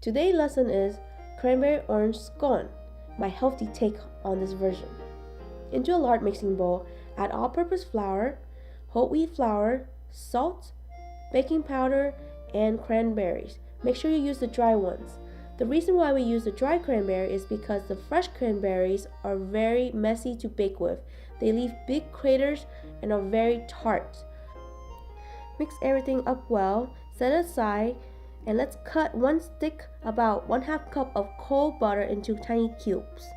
Today's lesson is Cranberry Orange Scone, my healthy take on this version. Into a large mixing bowl, add all-purpose flour, whole wheat flour, salt, baking powder, and cranberries. Make sure you use the dry ones. The reason why we use the dry cranberry is because the fresh cranberries are very messy to bake with. They leave big craters and are very tart. Mix everything up well, set it aside, and let's cut one stick about 1/2 cup of cold butter into tiny cubes.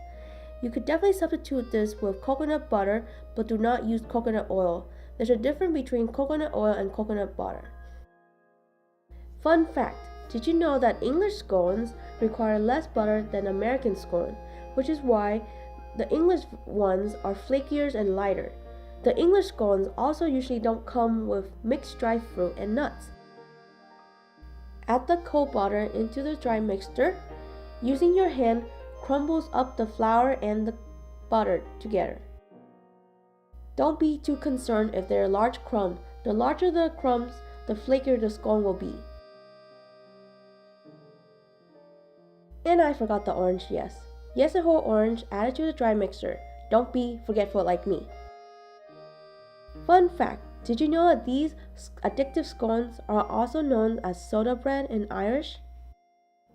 You could definitely substitute this with coconut butter, but do not use coconut oil. There's a difference between coconut oil and coconut butter. Fun fact, did you know that English scones require less butter than American scone, which is why the English ones are flakier and lighter. The English scones also usually don't come with mixed dry fruit and nuts. Add the cold butter into the dry mixture. Using your hand, crumbles up the flour and the butter together. Don't be too concerned if there are large crumbs. The larger the crumbs, the flakier the scone will be. And I forgot the orange, yes. Yes, a whole orange added to the dry mixture. Don't be forgetful like me. Fun fact, did you know that these addictive scones are also known as soda bread in Irish?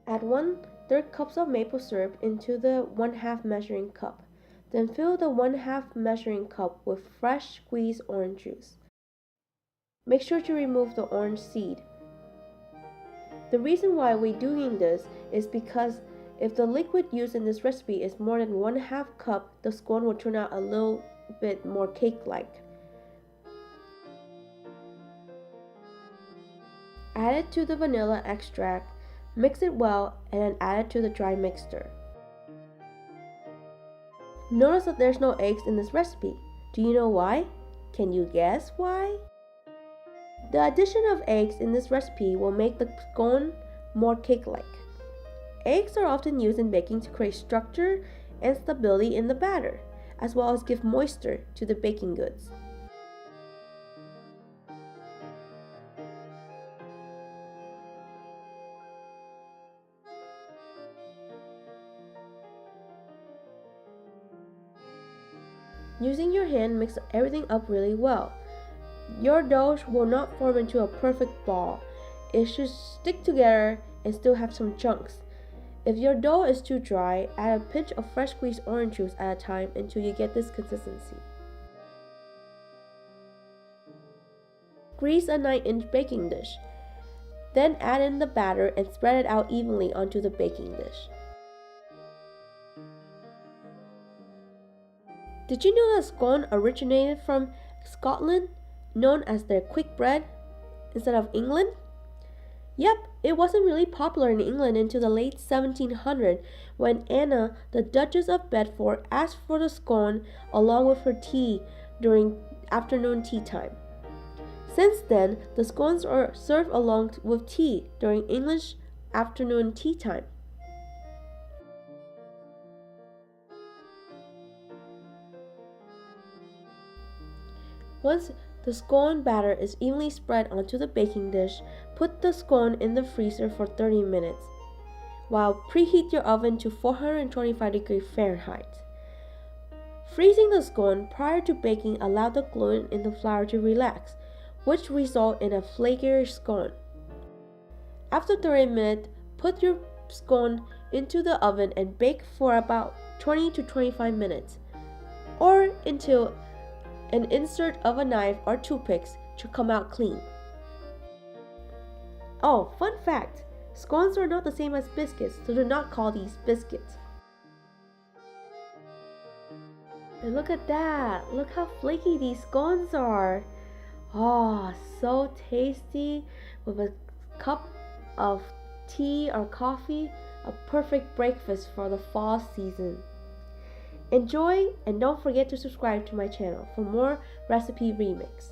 Add 1/3 cups of maple syrup into the 1/2 measuring cup. Then fill the 1/2 measuring cup with fresh squeezed orange juice. Make sure to remove the orange seed. The reason why we're doing this is because if the liquid used in this recipe is more than 1/2 cup, the scone will turn out a little bit more cake-like. Add it to the vanilla extract, mix it well, and then add it to the dry mixture. Notice that there's no eggs in this recipe. Do you know why? Can you guess why? The addition of eggs in this recipe will make the scone more cake-like. Eggs are often used in baking to create structure and stability in the batter, as well as give moisture to the baking goods. Using your hand, mix everything up really well. Your dough will not form into a perfect ball. It should stick together and still have some chunks. If your dough is too dry, add a pinch of fresh squeezed orange juice at a time until you get this consistency. Grease a 9-inch baking dish. Then add in the batter and spread it out evenly onto the baking dish. Did you know that scone originated from Scotland, known as their quick bread, instead of England? Yep, it wasn't really popular in England until the late 1700s when Anna, the Duchess of Bedford, asked for the scone along with her tea during afternoon tea time. Since then, the scones are served along with tea during English afternoon tea time. Once the scone batter is evenly spread onto the baking dish, put the scone in the freezer for 30 minutes, while preheat your oven to 425 degrees Fahrenheit. Freezing the scone prior to baking allows the gluten in the flour to relax, which results in a flakier scone. After 30 minutes, put your scone into the oven and bake for about 20 to 25 minutes, or until an insert of a knife or toothpicks to come out clean. Oh, fun fact! Scones are not the same as biscuits, so do not call these biscuits. And look at that! Look how flaky these scones are! Oh, so tasty with a cup of tea or coffee, a perfect breakfast for the fall season. Enjoy, and don't forget to subscribe to my channel for more recipe remix.